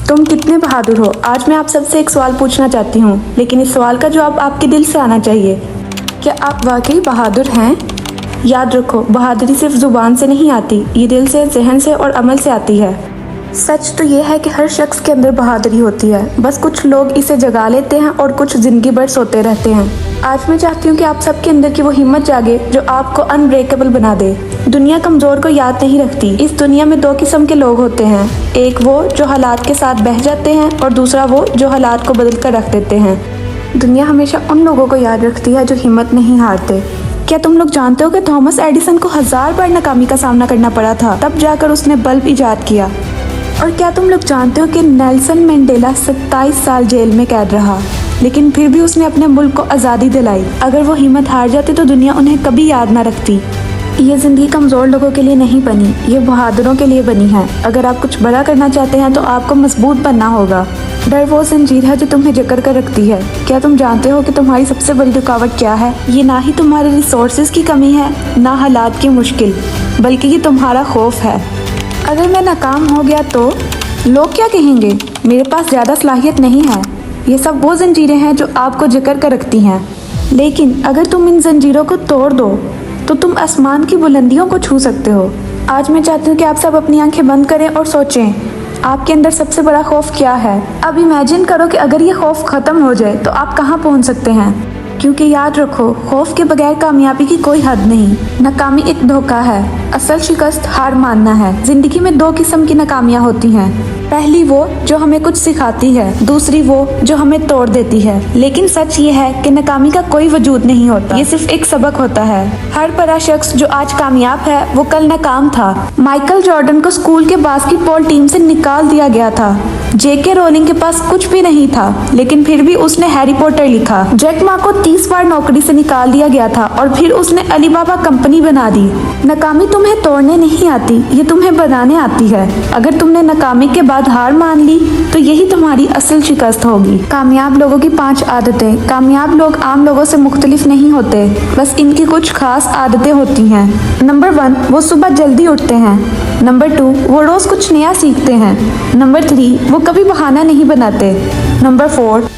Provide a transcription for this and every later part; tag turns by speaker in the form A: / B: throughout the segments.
A: तुम कितने बहादुर हो। आज मैं आप सबसे एक सवाल पूछना चाहती हूँ, लेकिन इस सवाल का जवाब आपके दिल से आना चाहिए। क्या आप वाकई बहादुर हैं? याद रखो, बहादुरी सिर्फ जुबान से नहीं आती, ये दिल से, जहन से और अमल से आती है। सच तो ये है कि हर शख्स के अंदर बहादुरी होती है, बस कुछ लोग इसे जगा लेते हैं और कुछ जिंदगी भर सोते रहते हैं। आज मैं चाहती हूँ कि आप सबके अंदर की वो हिम्मत जागे जो आपको अनब्रेकेबल बना दे। दुनिया कमज़ोर को याद नहीं रखती। इस दुनिया में दो किस्म के लोग होते हैं, एक वो जो हालात के साथ बह जाते हैं और दूसरा वो जो हालात को बदल कर रख देते हैं। दुनिया हमेशा उन लोगों को याद रखती है जो हिम्मत नहीं हारते। क्या तुम लोग जानते हो कि थॉमस एडिसन को 1000 बार नाकामी का सामना करना पड़ा था, तब जाकर उसने बल्ब इजाद किया। और क्या तुम लोग जानते हो कि नेल्सन मंडेला 27 साल जेल में कैद रहा, लेकिन फिर भी उसने अपने मुल्क को आज़ादी दिलाई। अगर वो हिम्मत हार जाते तो दुनिया उन्हें कभी याद ना रखती। ये ज़िंदगी कमज़ोर लोगों के लिए नहीं बनी, ये बहादुरों के लिए बनी है। अगर आप कुछ बड़ा करना चाहते हैं तो आपको मजबूत बनना होगा। डर वो जंजीर है जो तुम्हें जकड़ कर रखती है। क्या तुम जानते हो कि तुम्हारी सबसे बड़ी रुकावट क्या है? ये ना ही तुम्हारे रिसोर्सेज की कमी है, ना हालात की मुश्किल, बल्कि ये तुम्हारा खौफ है। अगर मैं नाकाम हो गया तो लोग क्या कहेंगे? मेरे पास ज़्यादा सलाहियत नहीं है। ये सब वो जंजीरें हैं जो आपको जकड़ कर रखती हैं। लेकिन अगर तुम इन जंजीरों को तोड़ दो तो तुम आसमान की बुलंदियों को छू सकते हो। आज मैं चाहती हूँ कि आप सब अपनी आंखें बंद करें और सोचें, आपके अंदर सबसे बड़ा खौफ क्या है? अब इमेजिन करो कि अगर ये खौफ ख़त्म हो जाए तो आप कहाँ पहुँच सकते हैं। क्योंकि याद रखो, खौफ के बगैर कामयाबी की कोई हद नहीं। नाकामी एक धोखा है, असल शिकस्त हार मानना है। जिंदगी में दो किस्म की नाकामियाँ होती हैं, पहली वो जो हमें कुछ सिखाती है, दूसरी वो जो हमें तोड़ देती है। लेकिन सच ये है कि नाकामी का कोई वजूद नहीं होता, ये सिर्फ एक सबक होता है। हर बड़ा शख्स जो आज कामयाब है वो कल नाकाम था। माइकल जॉर्डन को स्कूल के बास्केटबॉल टीम से निकाल दिया गया था। जेके रोलिंग के पास कुछ भी नहीं था, लेकिन फिर भी उसने हैरी पॉटर लिखा। जैक मा को 30 बार नौकरी से निकाल दिया गया था और फिर उसने अलीबाबा कंपनी बना दी। नाकामी तुम्हें तोड़ने नहीं आती, ये तुम्हें बनाने आती है। अगर तुमने नाकामी के बाद हार मान ली तो यही तुम्हारी असल शिकस्त होगी। कामयाब लोगों की 5 आदतें। कामयाब लोग आम लोगों से मुख्तलिफ नहीं होते, बस इनकी कुछ खास आदतें होती हैं। नंबर 1, वो सुबह जल्दी उठते हैं। नंबर 2, वो रोज कुछ नया सीखते हैं। नंबर 3, वो कभी बहाना नहीं बनाते। नंबर 4,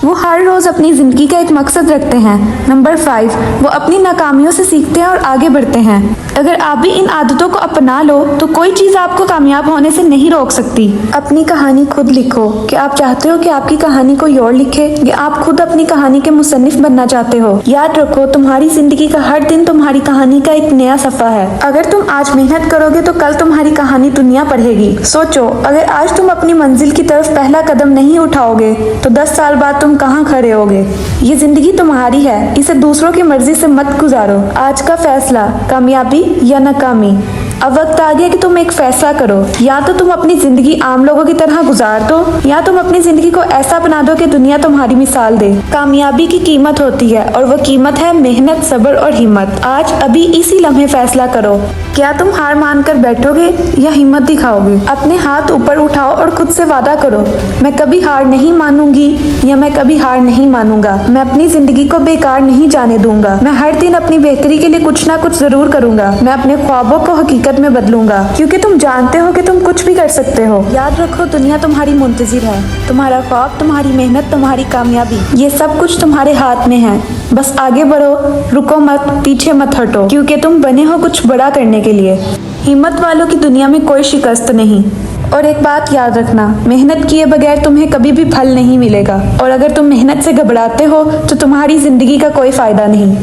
A: वो हर रोज़ अपनी ज़िंदगी का एक मकसद रखते हैं। नंबर 5, वो अपनी नाकामियों से सीखते हैं और आगे बढ़ते हैं। अगर आप भी इन आदतों को अपना लो तो कोई चीज़ आपको कामयाब होने से नहीं रोक सकती। अपनी कहानी खुद लिखो। क्या आप चाहते हो कि आपकी कहानी कोई और लिखे, या आप खुद अपनी कहानी के मुसन्निफ बनना चाहते हो? याद रखो, तुम्हारी ज़िंदगी का हर दिन तुम्हारी कहानी का एक नया सफ़ा है। अगर तुम आज मेहनत करोगे तो कल तुम्हारी कहानी दुनिया पढ़ेगी। सोचो, अगर आज तुम अपनी मंजिल की तरफ पहला कदम नहीं उठाओगे तो 10 साल बाद तुम कहाँ खड़े होगे? ये जिंदगी तुम्हारी है, इसे दूसरों की मर्जी से मत गुजारो। आज का फैसला, कामयाबी या नाकामी। अब वक्त आ गया कि तुम एक फैसला करो। या तो तुम अपनी जिंदगी आम लोगों की तरह गुजार दो, या तुम अपनी जिंदगी को ऐसा बना दो कि दुनिया तुम्हारी मिसाल दे। कामयाबी की कीमत होती है और वो कीमत है मेहनत, सब्र और हिम्मत। आज अभी इसी लम्हे फैसला करो, क्या तुम हार मान कर बैठोगे या हिम्मत दिखाओगे? अपने हाथ ऊपर उठाओ और खुद से वादा करो, मैं कभी हार नहीं मानूंगी या मैं कभी हार नहीं मानूंगा। मैं अपनी जिंदगी को बेकार नहीं जाने दूंगा। मैं हर दिन अपनी बेहतरी के लिए कुछ ना कुछ जरूर करूंगा। मैं अपने ख्वाबों को हकीकत में बदलूंगा, क्योंकि तुम जानते हो कि तुम कुछ भी कर सकते हो। याद रखो, दुनिया तुम्हारी मुंतजिर है। तुम्हारा ख्वाब, तुम्हारी मेहनत, तुम्हारी कामयाबी, ये सब कुछ तुम्हारे हाथ में है। बस आगे बढ़ो, रुको मत, पीछे मत हटो, क्योंकि तुम बने हो कुछ बड़ा करने के लिए। हिम्मत वालों की दुनिया में कोई शिकस्त नहीं। और एक बात याद रखना, मेहनत किए बगैर तुम्हें कभी भी फल नहीं मिलेगा। और अगर तुम मेहनत से घबराते हो तो तुम्हारी जिंदगी का कोई फायदा नहीं।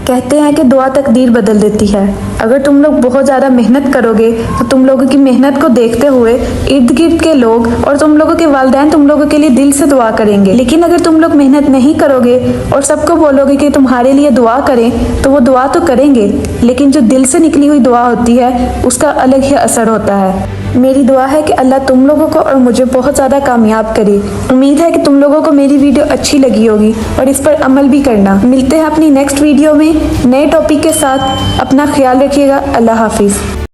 A: कहते हैं कि दुआ तकदीर बदल देती है। अगर तुम लोग बहुत ज़्यादा मेहनत करोगे तो तुम लोगों की मेहनत को देखते हुए इर्द गिर्द के लोग और तुम लोगों के वालिदैन तुम लोगों के लिए दिल से दुआ करेंगे। लेकिन अगर तुम लोग मेहनत नहीं करोगे और सबको बोलोगे कि तुम्हारे लिए दुआ करें, तो वो दुआ तो करेंगे, लेकिन जो दिल से निकली हुई दुआ होती है उसका अलग ही असर होता है। मेरी दुआ है कि अल्लाह तुम लोगों को और मुझे बहुत ज़्यादा कामयाब करे। उम्मीद है कि तुम लोगों को मेरी वीडियो अच्छी लगी होगी और इस पर अमल भी करना। मिलते हैं अपनी नेक्स्ट वीडियो में नए टॉपिक के साथ। अपना ख्याल रखिएगा। अल्लाह हाफिज़।